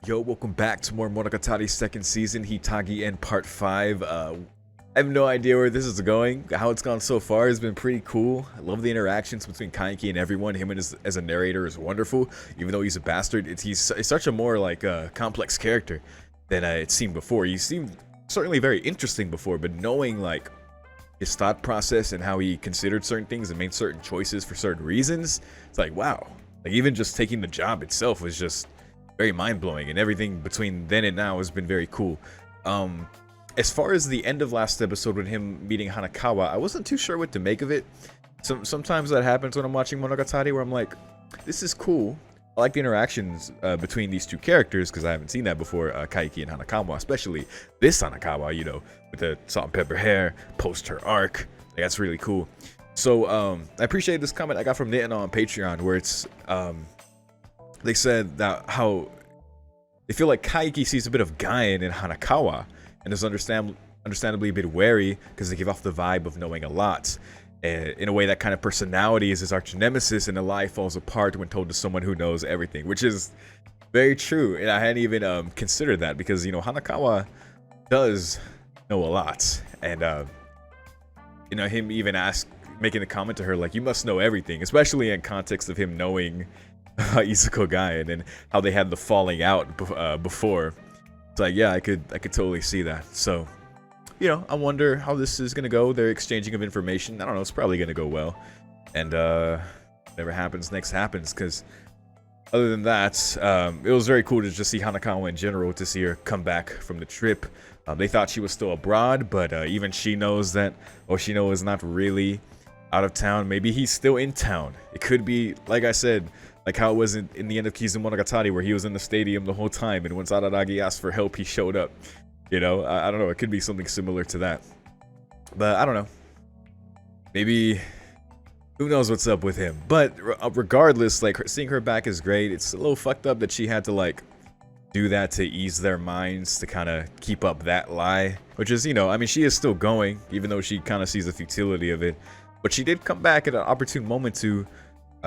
Yo, welcome back to more Monogatari second season, Hitagi and part 5. I have no idea where this is going. How it's gone so far has been pretty cool. I love the interactions between Kaiki and everyone. Him and as a narrator is wonderful. Even though he's a bastard, he's such a more like complex character than it seemed before. He seemed certainly very interesting before, but knowing like his thought process and how he considered certain things and made certain choices for certain reasons, it's like, wow. Like even just taking the job itself was just very mind-blowing, and everything between then and now has been very cool. As far as the end of last episode with him meeting Hanakawa, I wasn't too sure what to make of it. Sometimes that happens when I'm watching Monogatari, where I'm like, this is cool. I like the interactions between these two characters, because I haven't seen that before, Kaiki and Hanakawa, especially this Hanakawa, you know, with the salt and pepper hair, post her arc. Like, that's really cool. So, I appreciate this comment I got from Nitten on Patreon, where it's, they said that how they feel like Kaiki sees a bit of Gaien in Hanakawa and is understandably a bit wary because they give off the vibe of knowing a lot. In a way, that kind of personality is his arch nemesis, and the lie falls apart when told to someone who knows everything, which is very true. And I hadn't even considered that, because you know Hanakawa does know a lot, and you know, him even making a comment to her like, "You must know everything," especially in context of him knowing Izuku Gaien and how they had the falling out before. It's like, yeah, I could totally see that. So, you know, I wonder how this is gonna go. Their exchanging of information, I don't know, it's probably gonna go well. And whatever happens next happens, because other than that, it was very cool to just see Hanakawa in general, to see her come back from the trip. They thought she was still abroad, but even she knows that Oshino is not really out of town. Maybe he's still in town. It could be, like I said, like how it was in the end of Kizu Monogatari, where he was in the stadium the whole time, and when Araragi asked for help, he showed up. You know, I don't know, it could be something similar to that. But I don't know. Maybe, who knows what's up with him. But regardless, like, seeing her back is great. It's a little fucked up that she had to, like, do that to ease their minds, to kind of keep up that lie. Which is, you know, I mean, she is still going, even though she kind of sees the futility of it. But she did come back at an opportune moment to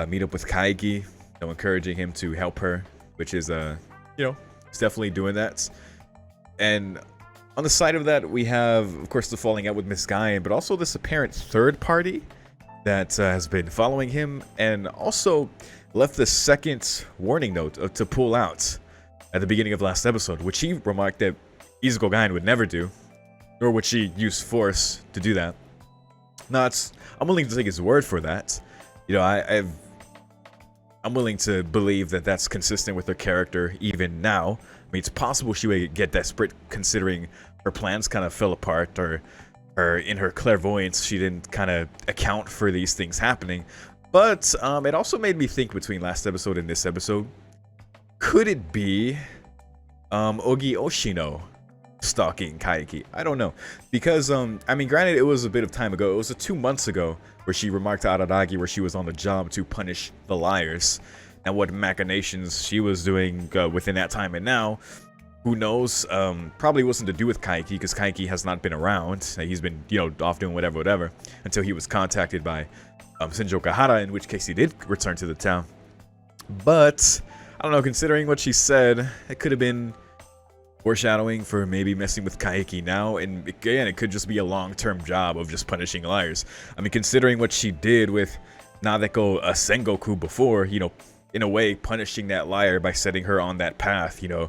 meet up with Kaiki. You know, encouraging him to help her, which is, you know, he's definitely doing that. And on the side of that, we have, of course, the falling out with Miss Gaien, but also this apparent third party that has been following him, and also left the second warning note to pull out at the beginning of last episode, which he remarked that Izuku Gaien would never do, nor would she use force to do that. Now, I'm willing to take his word for that. You know, I'm willing to believe that that's consistent with her character even now. I mean, it's possible she would get desperate, considering her plans kind of fell apart, or in her clairvoyance, she didn't kind of account for these things happening. But it also made me think between last episode and this episode, could it be Ogi Oshino stalking Kaiki? I don't know, because I mean, granted, it was a bit of time ago. It was 2 months ago where she remarked to Araragi where she was on the job to punish the liars, and what machinations she was doing within that time. And now, who knows? Probably wasn't to do with Kaiki, because Kaiki has not been around. He's been, you know, off doing whatever, until he was contacted by Shinjo Kahara, in which case he did return to the town. But I don't know, considering what she said, it could have been foreshadowing for maybe messing with Kaiki now, and again, it could just be a long-term job of just punishing liars. I mean, considering what she did with Nadeko Sengoku before, you know, in a way, punishing that liar by setting her on that path, you know,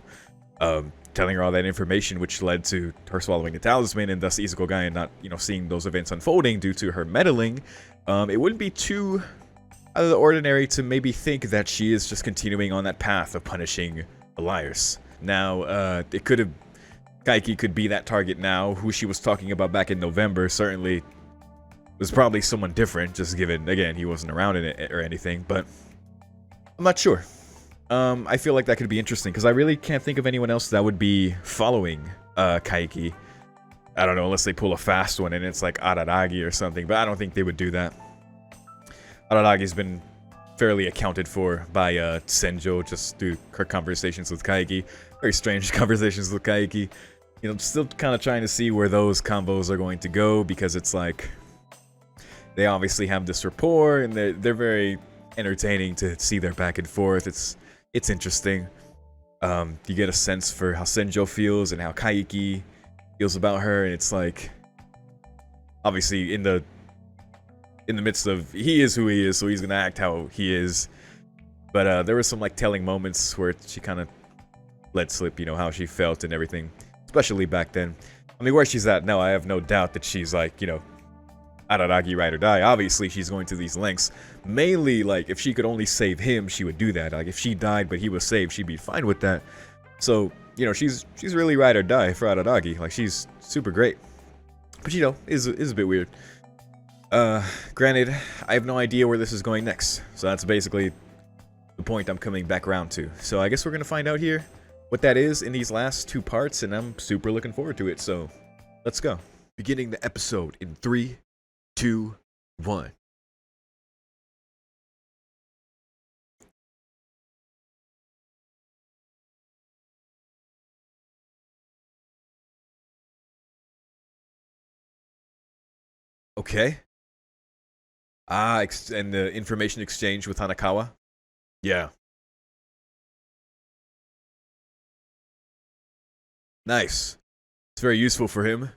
telling her all that information, which led to her swallowing the talisman, and thus Izuku Gaien not, you know, seeing those events unfolding due to her meddling. It wouldn't be too out of the ordinary to maybe think that she is just continuing on that path of punishing the liars. Now, it could have, Kaiki could be that target now. Who she was talking about back in November certainly was probably someone different, just given, again, he wasn't around in it or anything, but I'm not sure. I feel like that could be interesting, because I really can't think of anyone else that would be following Kaiki. I don't know, unless they pull a fast one and it's like Araragi or something, but I don't think they would do that. Araragi's been fairly accounted for by Senjo, just through her conversations with Kaiki. Very strange conversations with Kaiki. You know, still kind of trying to see where those combos are going to go, because it's like they obviously have this rapport, and they're very entertaining to see their back and forth. It's interesting. You get a sense for how Senjo feels and how Kaiki feels about her, and it's like, obviously in the midst of, he is who he is, so he's gonna act how he is. But there were some like telling moments where she kind of let slip, you know, how she felt and everything, especially back then. I mean, where she's at now, I have no doubt that she's like, you know, Araragi ride or die. Obviously, she's going to these lengths. Mainly, like, if she could only save him, she would do that. Like, if she died but he was saved, she'd be fine with that. So, you know, she's really ride or die for Araragi. Like, she's super great. But, you know, is a bit weird. Granted, I have no idea where this is going next. So that's basically the point I'm coming back around to. So I guess we're going to find out here what that is in these last 2 parts, and I'm super looking forward to it. So, let's go. Beginning the episode in 3, 2, 1. Okay. Ah, and the information exchange with Hanakawa? Yeah. Nice. It's very useful for him.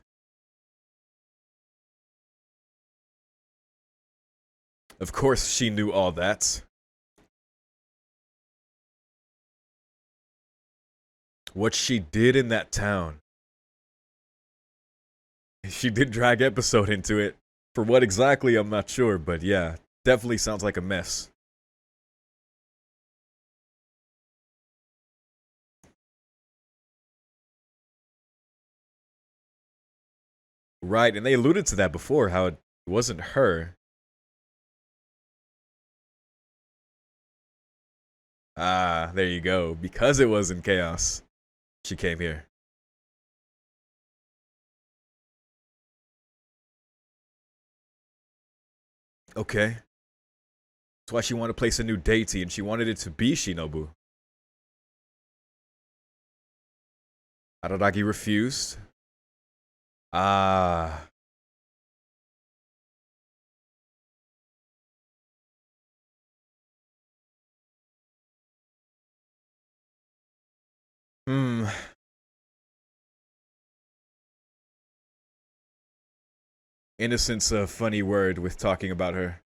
Of course she knew all that. What she did in that town. She did drag episode into it. For what exactly, I'm not sure, but yeah, definitely sounds like a mess. Right, and they alluded to that before, how it wasn't her. Ah, there you go. Because it was in chaos, she came here. Okay. That's why she wanted to place a new deity, and she wanted it to be Shinobu. Araragi refused. Ah. Hmm. Innocent's a funny word with talking about her.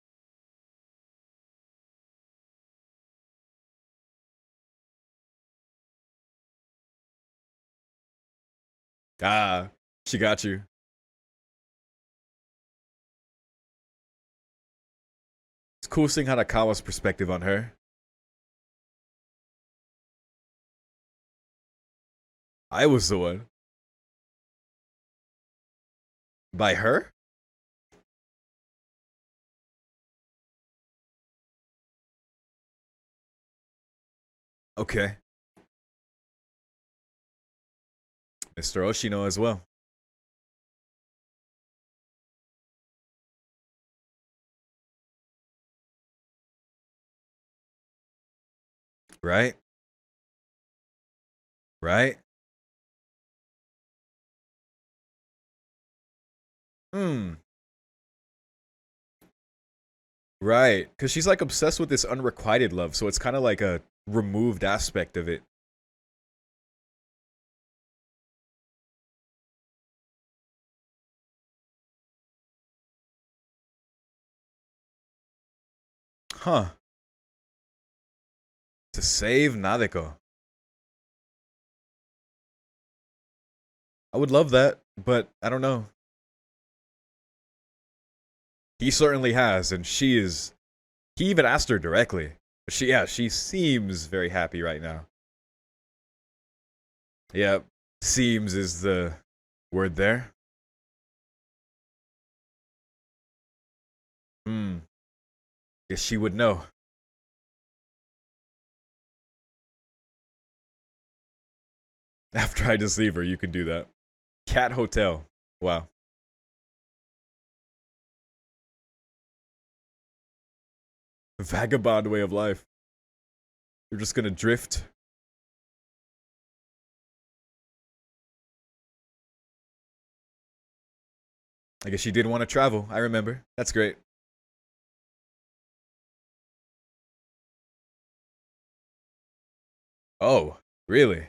Ah, she got you. It's cool seeing Hanakawa's perspective on her. I was the one. By her? Okay. Mr. Oshino as well. Right? Right? Hmm. Right. Because she's like obsessed with this unrequited love, so it's kind of like a removed aspect of it. Huh. To save Nadeko. I would love that, but I don't know. He certainly has, and she is. He even asked her directly. Yeah, she seems very happy right now. Yeah, seems is the word there. Hmm. Guess she would know. After I deceive her, you can do that. Cat Hotel. Wow. Vagabond way of life. You're just gonna drift. I guess she did want to travel. I remember. That's great. Oh. Really?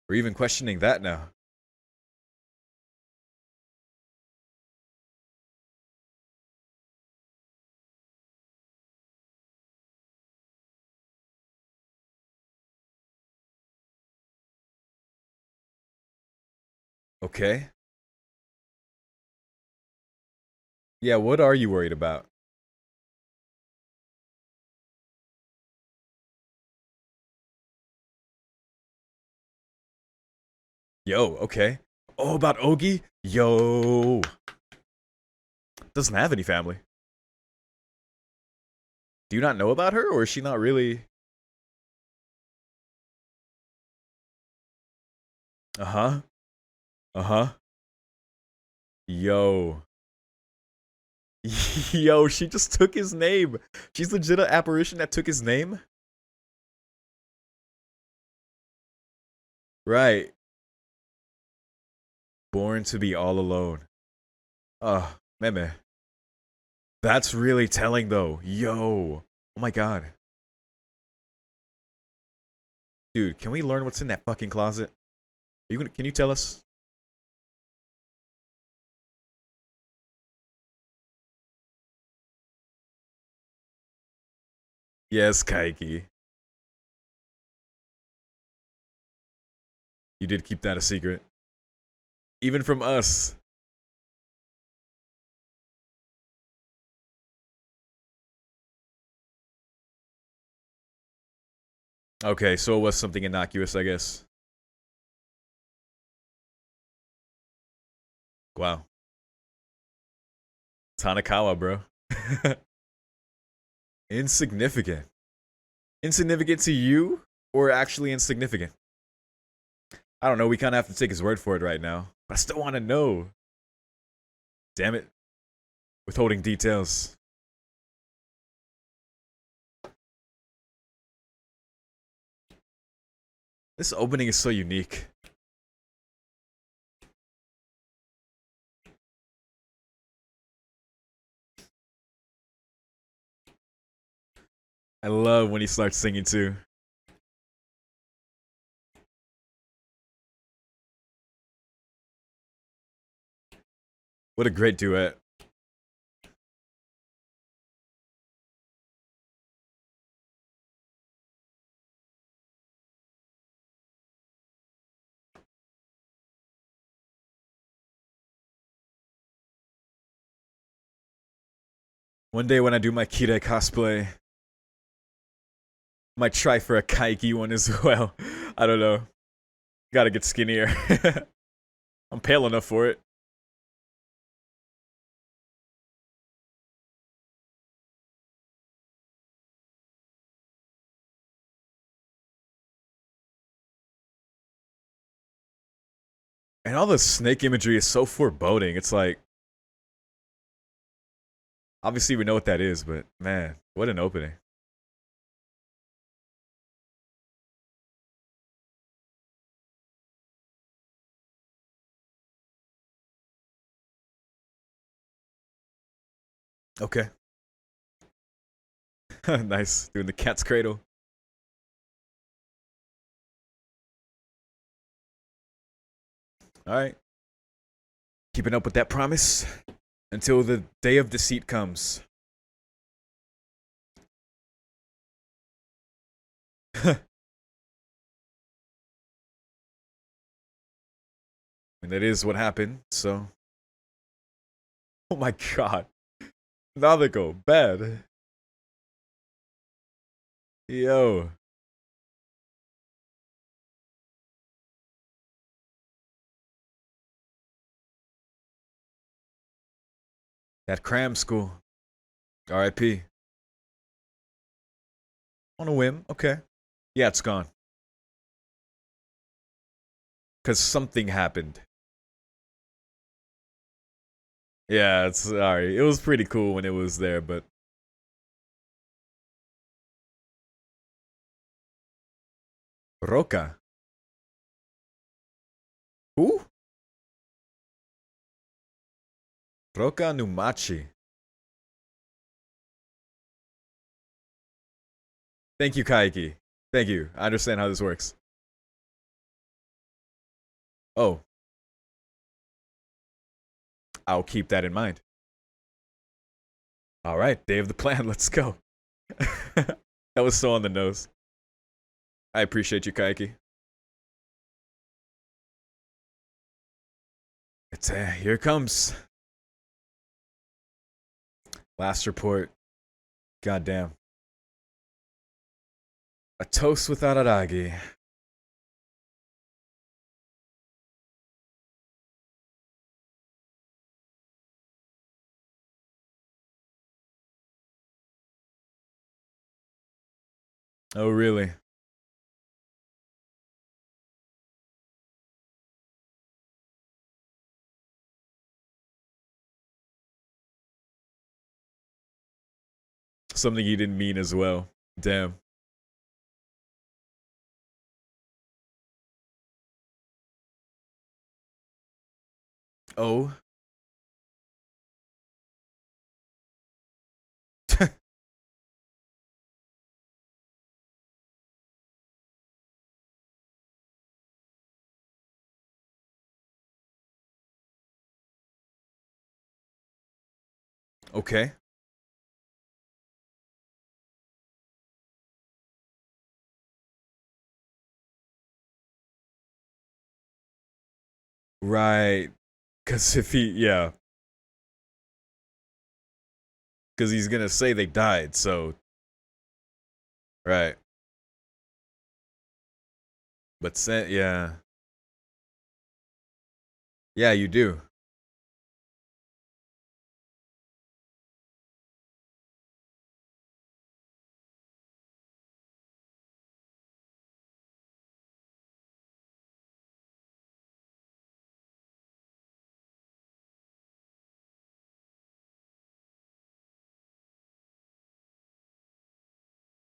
We're even questioning that now. Okay. Yeah, what are you worried about? Yo, okay. Oh, about Ogi? Yo. Doesn't have any family. Do you not know about her, or is she not really? Uh-huh. Uh-huh. Yo. Yo, she just took his name. She's legit an apparition that took his name? Right. Born to be all alone. Meme. That's really telling, though. Yo. Oh my god. Dude, can we learn what's in that fucking closet? Can you tell us? Yes, Kaiki. You did keep that a secret. Even from us. Okay, so it was something innocuous, I guess. Wow. Tanakawa, bro. Insignificant. Insignificant to you, or actually insignificant? I don't know. We kind of have to take his word for it right now. But I still want to know. Damn it. Withholding details. This opening is so unique. I love when he starts singing too. What a great duet. One day when I do my Kira cosplay, I might try for a Kaiki one as well. I don't know. Gotta get skinnier. I'm pale enough for it. And all the snake imagery is so foreboding. It's like, obviously we know what that is, but man, what an opening. Okay. Nice. Doing the cat's cradle. Alright. Keeping up with that promise until the day of deceit comes. And that is what happened, so. Oh my god. Now they go bad. Yo. That cram school. RIP. On a whim, okay. Yeah, it's gone. Because something happened. Yeah, it's sorry. It was pretty cool when it was there, but. Roka. Who? Roka Numachi. Thank you, Kaiki. Thank you. I understand how this works. Oh, I'll keep that in mind. All right, day of the plan. Let's go. That was so on the nose. I appreciate you, Kaiki. It's here it comes. Last report. Goddamn. A toast without Aragi. Oh, really? Something you didn't mean as well. Damn. Oh. Okay. Right. Because if he, yeah. Because he's gonna say they died, so. Right. But, yeah. Yeah, you do.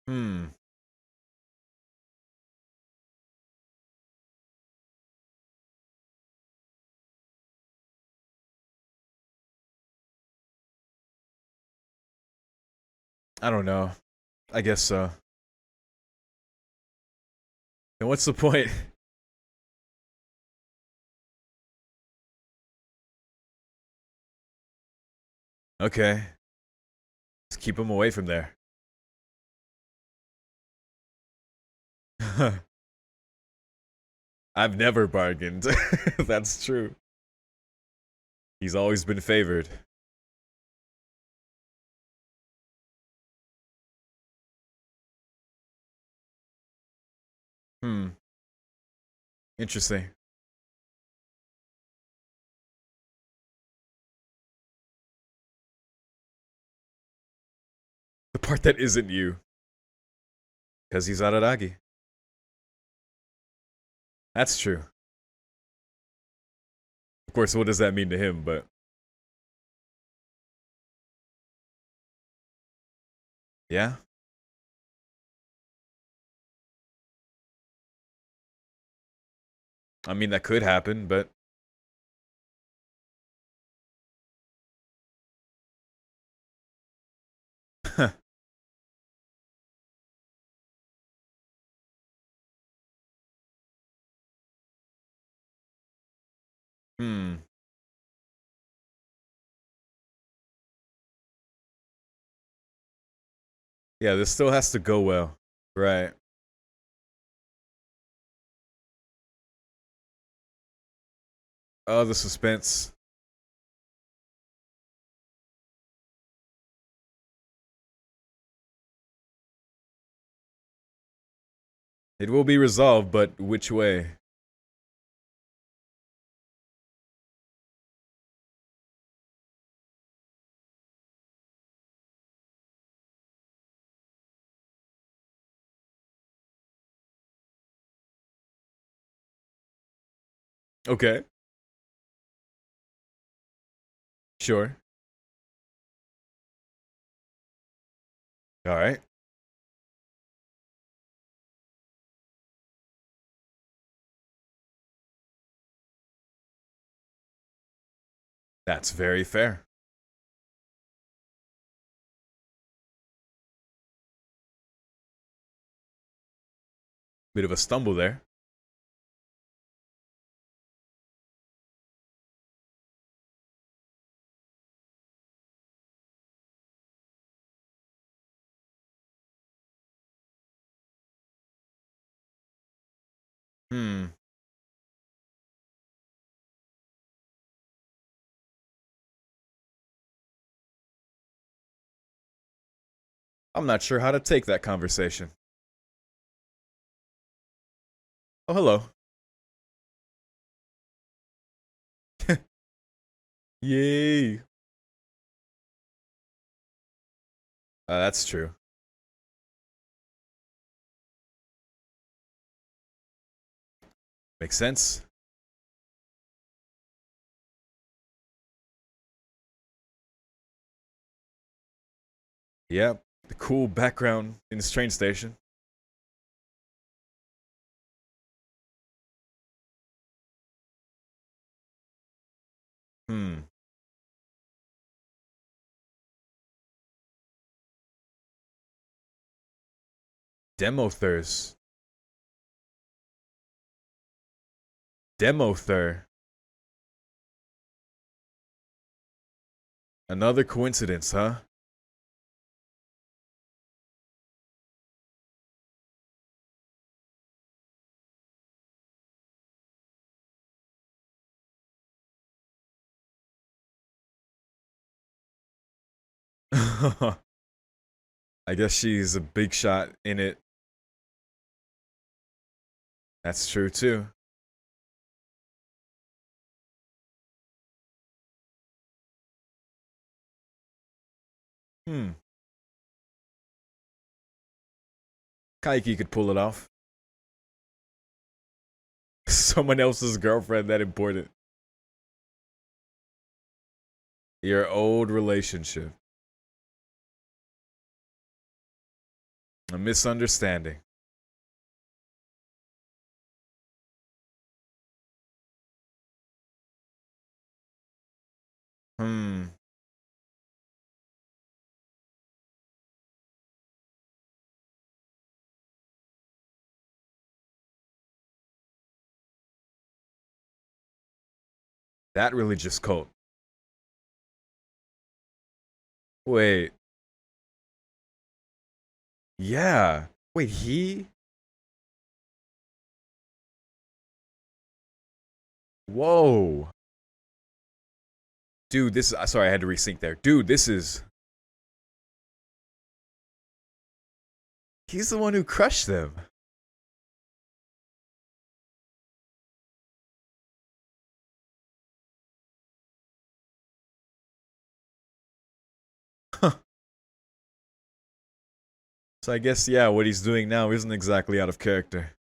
Hmm. I don't know. I guess so. And what's the point? Okay. Let's keep him away from there. I've never bargained. That's true. He's always been favored. Hmm. Interesting. The part that isn't you. Because he's Araragi. That's true. Of course, what does that mean to him? But yeah. I mean, that could happen, but. Hmm. Yeah, this still has to go well. Right. Oh, the suspense. It will be resolved, but which way? Okay. Sure. All right. That's very fair. Bit of a stumble there. Hmm. I'm not sure how to take that conversation. Oh, hello. Yay. That's true. Makes sense. Yep. The cool background in this train station. Hmm. Demothers. Demother. Another coincidence, huh? I guess she's a big shot in it. That's true too. Hmm. Kaiki could pull it off. Someone else's girlfriend that important. Your old relationship. A misunderstanding. Hmm. That religious cult. Wait. Yeah. Wait, he? Whoa. Dude, this is. Sorry, I had to resync there. Dude, this is. He's the one who crushed them. So I guess, yeah, what he's doing now isn't exactly out of character.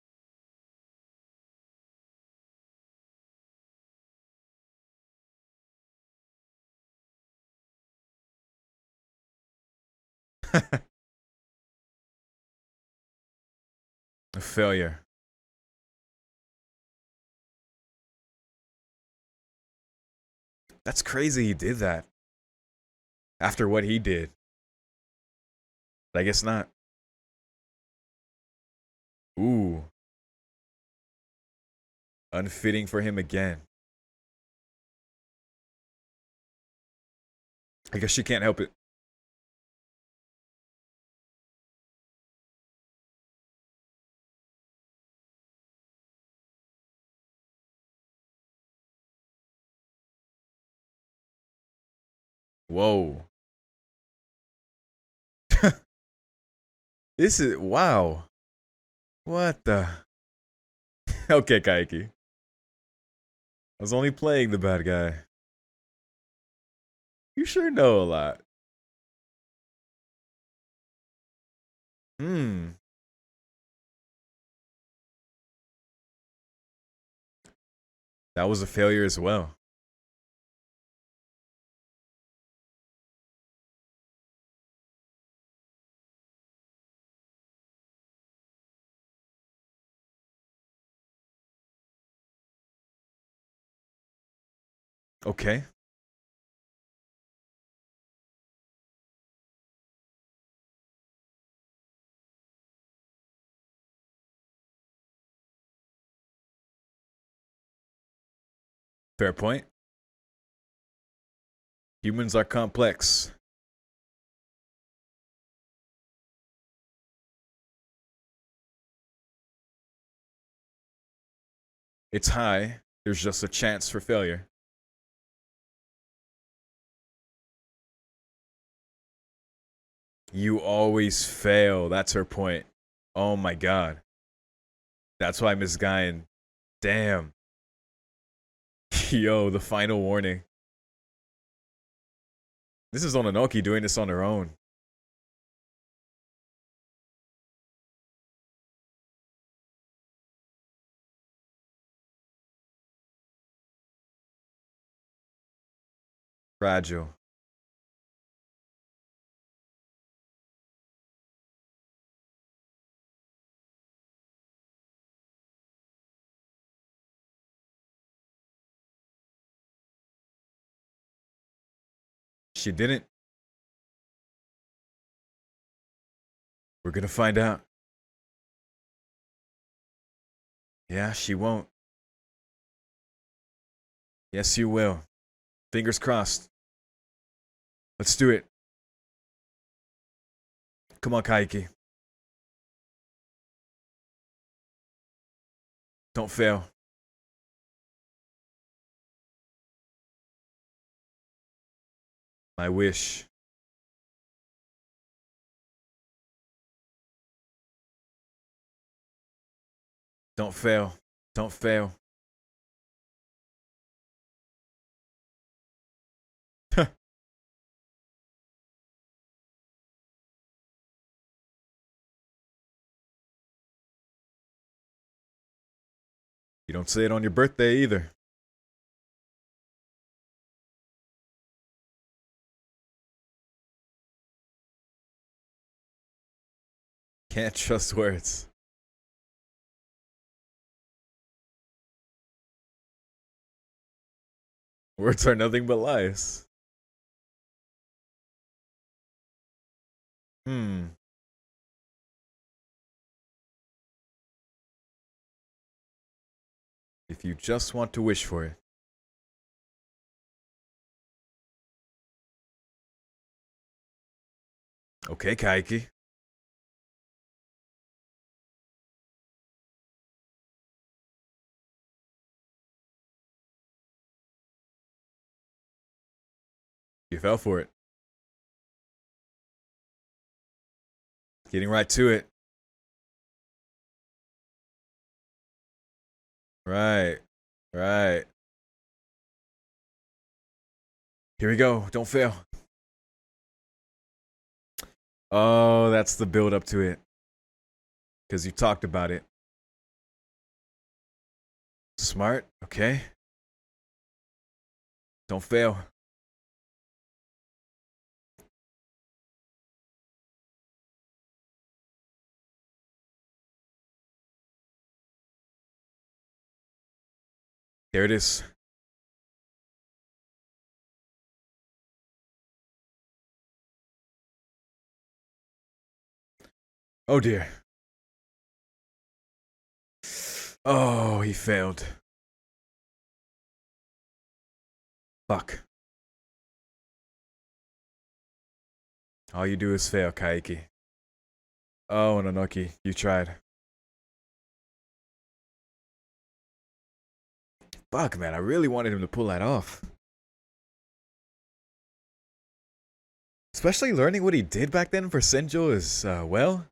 A failure. That's crazy he did that. After what he did. But I guess not. Ooh. Unfitting for him again. I guess she can't help it. Whoa. This is. Wow. What the? Okay, Kaiki. I was only playing the bad guy. You sure know a lot. Hmm. That was a failure as well. Okay. Fair point. Humans are complex. It's high. There's just a chance for failure. You always fail. That's her point. Oh my god. That's why Miss Guyan. Damn. Yo, the final warning. This is Ononoki doing this on her own. Fragile. She didn't. We're gonna find out. Yeah, she won't. Yes, you will. Fingers crossed. Let's do it. Come on, Kaiki. Don't fail. My wish. Don't fail. Don't fail. You don't say it on your birthday either. Can't trust words. Words are nothing but lies. If you just want to wish for it. Okay, Kaiki. You fell for it. Getting right to it. Right. Right. Here we go. Don't fail. Oh, that's the build up to it. Because you talked about it. Smart. Okay. Don't fail. There it is. Oh dear. Oh, he failed. Fuck. All you do is fail, Kaiki. Oh, Nonoki, you tried. Fuck, man, I really wanted him to pull that off. Especially learning what he did back then for Senjo is, well,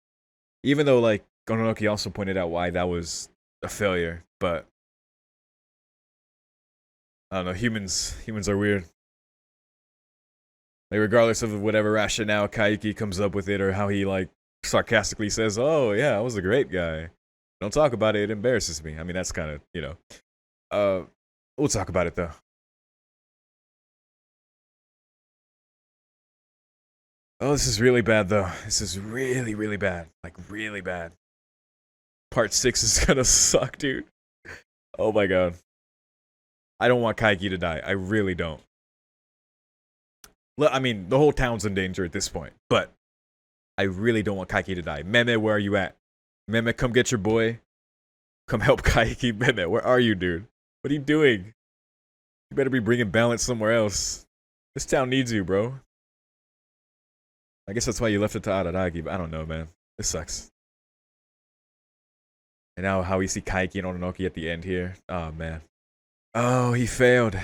even though, like, Ononoki also pointed out why that was a failure, but I don't know, humans are weird. Like, regardless of whatever rationale Kaiki comes up with it or how he, like, sarcastically says, oh, yeah, I was a great guy. Don't talk about it, it embarrasses me. I mean, that's kind of, you know. We'll talk about it, though. Oh, this is really bad, though. This is really, really bad. Like, really bad. Part 6 is gonna suck, dude. Oh my god. I don't want Kaiki to die. I really don't. I mean, the whole town's in danger at this point, but I really don't want Kaiki to die. Meme, where are you at? Meme, come get your boy. Come help Kaiki. Meme, where are you, dude? What are you doing? You better be bringing balance somewhere else. This town needs you, bro. I guess that's why you left it to Araragi, but I don't know, man. This sucks. And now how we see Kaiki and Ononoki at the end here. Oh, man. Oh, he failed.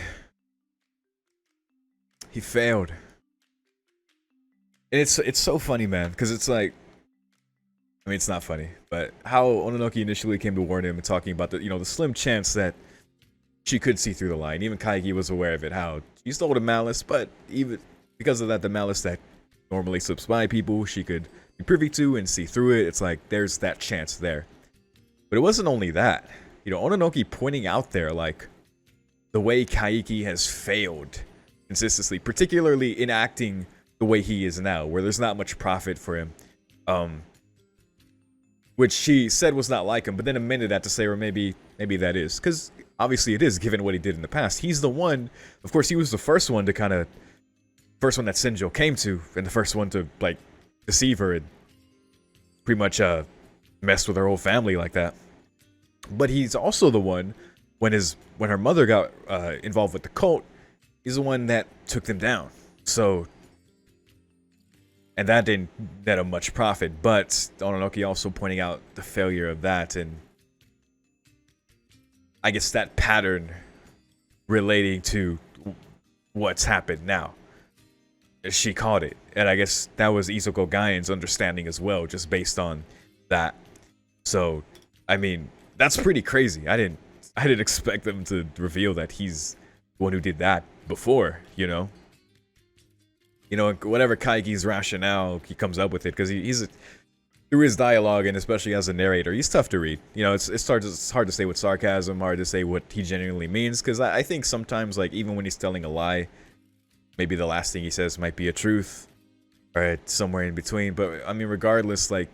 He failed. And it's so funny, man, because it's like, I mean, it's not funny, but how Ononoki initially came to warn him and talking about the, the slim chance that she could see through the lie. And even Kaiki was aware of it, how she stole the malice, but even because of that, the malice that normally slips by people, she could be privy to and see through it. It's like, there's that chance there. But it wasn't only that. Ononoki pointing out there, like, the way Kaiki has failed consistently, particularly in acting the way he is now, where there's not much profit for him. Which she said was not like him, but then amended that to say, or maybe that is. Because obviously it is, given what he did in the past. He's the one, of course, he was the first one to first one that Senjo came to, and the first one to, like, deceive her and pretty much mess with her whole family like that. But he's also the one, when her mother got involved with the cult, he's the one that took them down. So, and that didn't net him much profit, but Ononoki also pointing out the failure of that, and I guess that pattern relating to what's happened now. She caught it, and I guess that was Izuku Gaien's understanding as well, just based on that. So, I mean, that's pretty crazy. I didn't expect them to reveal that he's the one who did that before, whatever Kaiki's rationale, he comes up with it, because he's through his dialogue, and especially as a narrator, he's tough to read. It's hard to say with sarcasm, hard to say what he genuinely means, because I think sometimes, like, even when he's telling a lie, maybe the last thing he says might be a truth, or somewhere in between. But I mean, regardless, like,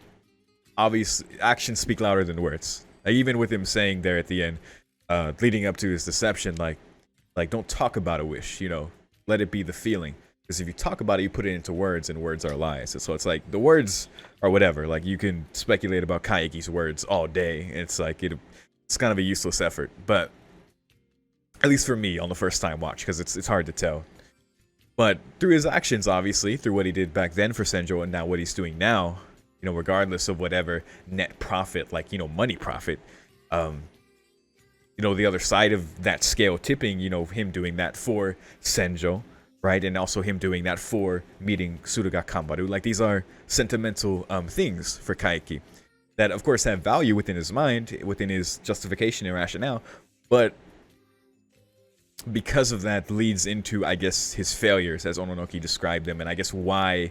obvious actions speak louder than words. Like, even with him saying there at the end, leading up to his deception, like don't talk about a wish, let it be the feeling. Because if you talk about it, you put it into words, and words are lies. So it's like, the words are whatever. Like, you can speculate about Kaiki's words all day, and it's like, it's kind of a useless effort. But at least for me on the first time watch, because it's hard to tell. But through his actions, obviously, through what he did back then for Senjo, and now what he's doing now, regardless of whatever net profit, like, money profit, the other side of that scale tipping, him doing that for Senjo, right? And also him doing that for meeting Tsuruga Kambaru. Like, these are sentimental things for Kaiki that, of course, have value within his mind, within his justification and rationale, but because of that leads into, I guess, his failures, as Ononoki described them, and I guess why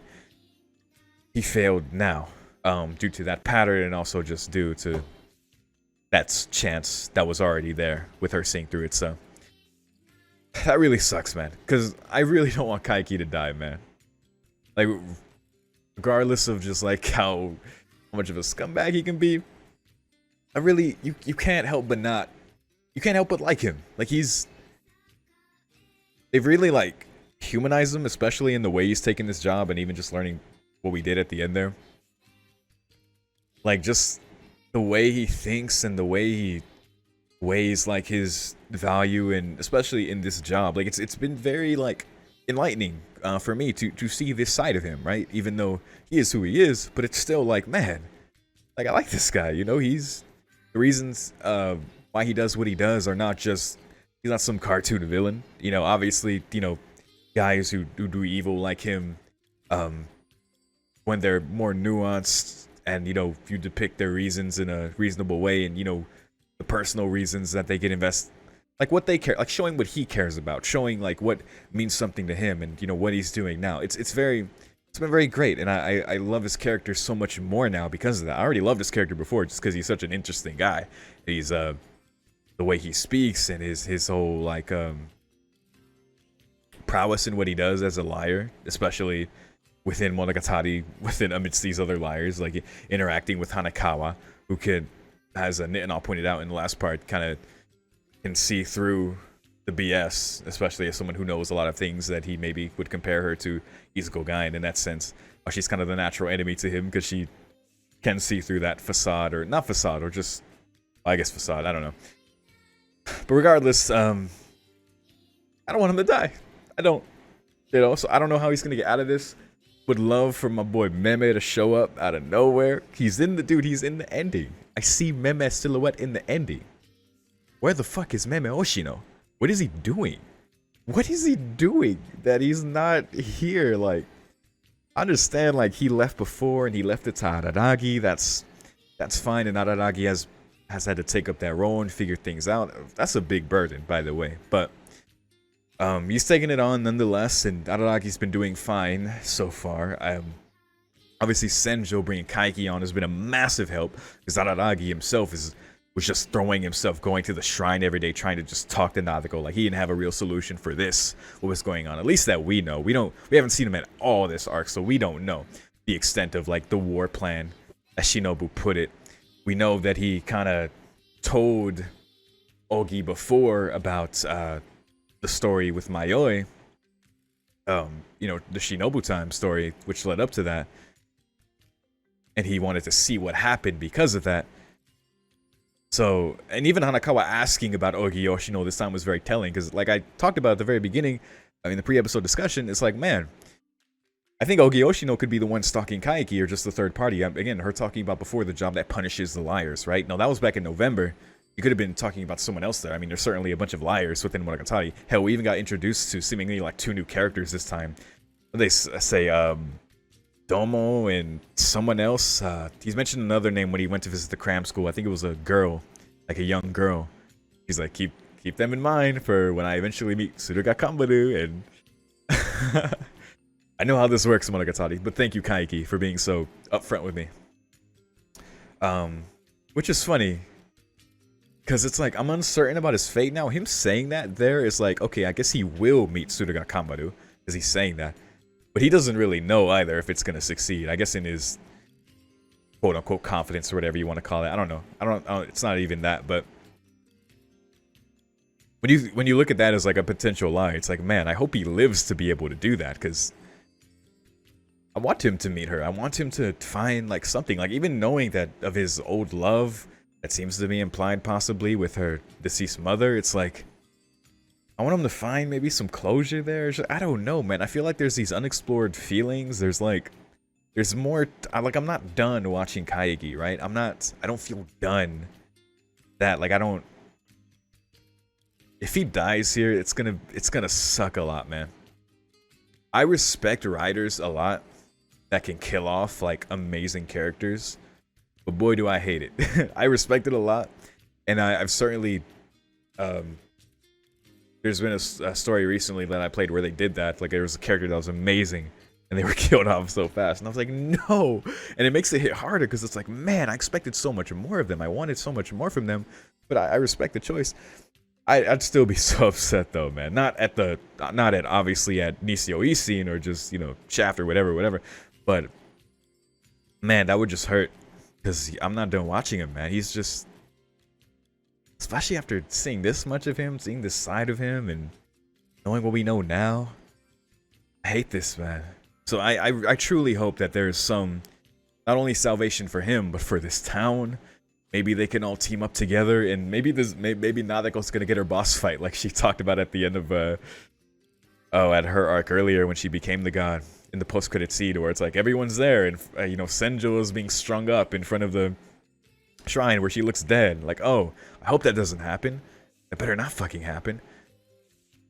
he failed now, due to that pattern, and also just due to that chance that was already there with her seeing through it. So that really sucks, man, because I really don't want Kaiki to die, man. Like, regardless of just, like, how much of a scumbag he can be, I really, you can't help but like him. Like, they've really, like, humanized him, especially in the way he's taking this job, and even just learning what we did at the end there. Like, just the way he thinks, and the way he weighs, like, his value, and especially in this job, like, it's been very, like, enlightening for me to see this side of him, right? Even though he is who he is, but it's still like, man, like, I like this guy, he's the reasons why he does what he does are not just, he's not some cartoon villain, obviously, guys who do evil like him, when they're more nuanced, and you depict their reasons in a reasonable way, and the personal reasons that they can invest, like, what they care, like, showing what he cares about, showing, like, what means something to him, and what he's doing now. It's been very great, and I love his character so much more now because of that. I already loved his character before, just because he's such an interesting guy. He's the way he speaks, and his whole, like, prowess in what he does as a liar, especially within Monogatari, amidst these other liars, like interacting with Hanakawa, who has a, and I'll point it out in the last part, kind of can see through the BS, especially as someone who knows a lot of things that he maybe would compare her to Izuku Gaien in that sense. She's kind of the natural enemy to him, because she can see through that facade, or not facade, or just, I guess facade, I don't know. But regardless, I don't want him to die. I don't, so I don't know how he's going to get out of this. would love for my boy Meme to show up out of nowhere. He's in the ending. I see Meme's silhouette in the ending. Where the fuck is Meme Oshino? What is he doing? What is he doing that he's not here? Like, I understand, like, he left before and he left it to Araragi. That's fine, and Araragi has had to take up that role and figure things out. That's a big burden, by the way. But he's taking it on nonetheless, and Araragi's been doing fine so far. Obviously, Senjo bringing Kaiki on has been a massive help, because Araragi himself was just throwing himself, going to the shrine every day, trying to just talk to Nadeko. Like, he didn't have a real solution for this, what was going on. At least that we know. We haven't seen him at all this arc, so we don't know the extent of, like, the war plan, as Shinobu put it. We know that he kind of told Ogi before about the story with Mayoi, you know, the Shinobu time story, which led up to that. And he wanted to see what happened because of that. So, and even Hanakawa asking about Ogi Yoshino this time was very telling, because like I talked about at the very beginning, in the pre-episode discussion, it's like, man, I think Ogi Yoshino could be the one stalking Kaiki, or just the third party. Again, her talking about before the job that punishes the liars, right? No, that was back in November. You could have been talking about someone else there. I mean, there's certainly a bunch of liars within Monogatari. Hell, we even got introduced to seemingly like 2 new characters this time. They say, Domo and someone else. He's mentioned another name when he went to visit the cram school. I think it was a girl, like a young girl. He's like, keep them in mind for when I eventually meet Tsuruga Kambaru. And I know how this works, Monogatari, but thank you, Kaiki, for being so upfront with me. Which is funny, because it's like, I'm uncertain about his fate now. Him saying that there is like, okay, I guess he will meet Tsuruga Kambaru, because he's saying that. But he doesn't really know either if it's going to succeed. I guess in his quote-unquote confidence, or whatever you want to call it. I don't know. It's not even that, but when you look at that as like a potential lie, it's like, man, I hope he lives to be able to do that, because I want him to meet her. I want him to find like something, like even knowing that of his old love that seems to be implied possibly with her deceased mother. It's like, I want him to find maybe some closure there. I don't know, man. I feel like there's these unexplored feelings. There's more. I'm not done watching Kaigi, right? I don't feel done. That, like, if he dies here, it's gonna suck a lot, man. I respect writers a lot that can kill off like amazing characters, but boy, do I hate it. I respect it a lot, and I've certainly there's been a story recently that I played where they did that. Like, there was a character that was amazing, and they were killed off so fast. And I was like, no! And it makes it hit harder, because it's like, man, I expected so much more of them. I wanted so much more from them, but I respect the choice. I'd still be so upset, though, man. Not at obviously at Nisio Isin, or just, you know, Shaft, or whatever. But, man, that would just hurt, because I'm not done watching him, man. He's just... Especially after seeing this much of him, seeing this side of him, and knowing what we know now. I hate this, man. So I truly hope that there is some, not only salvation for him, but for this town. Maybe they can all team up together, and maybe Nadeko's gonna get her boss fight, like she talked about at the end of at her arc earlier when she became the god in the post-credit scene, where it's like everyone's there, and you know, Senjo is being strung up in front of the shrine where she looks dead. Like, oh, I hope that doesn't happen. It better not fucking happen.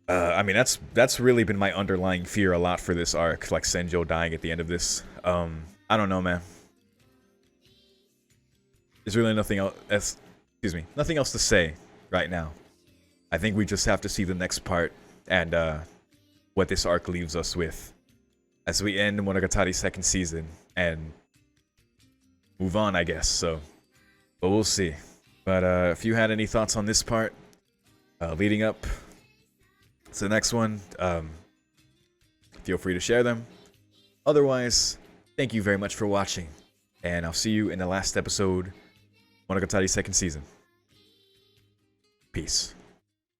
I mean, that's really been my underlying fear a lot for this arc, like Senjo dying at the end of this. I don't know, man. There's really nothing else. Nothing else to say right now. I think we just have to see the next part and what this arc leaves us with as we end Monogatari's second season and move on, I guess. So, but we'll see. But if you had any thoughts on this part leading up to the next one, feel free to share them. Otherwise, thank you very much for watching, and I'll see you in the last episode, Monogatari second season. Peace.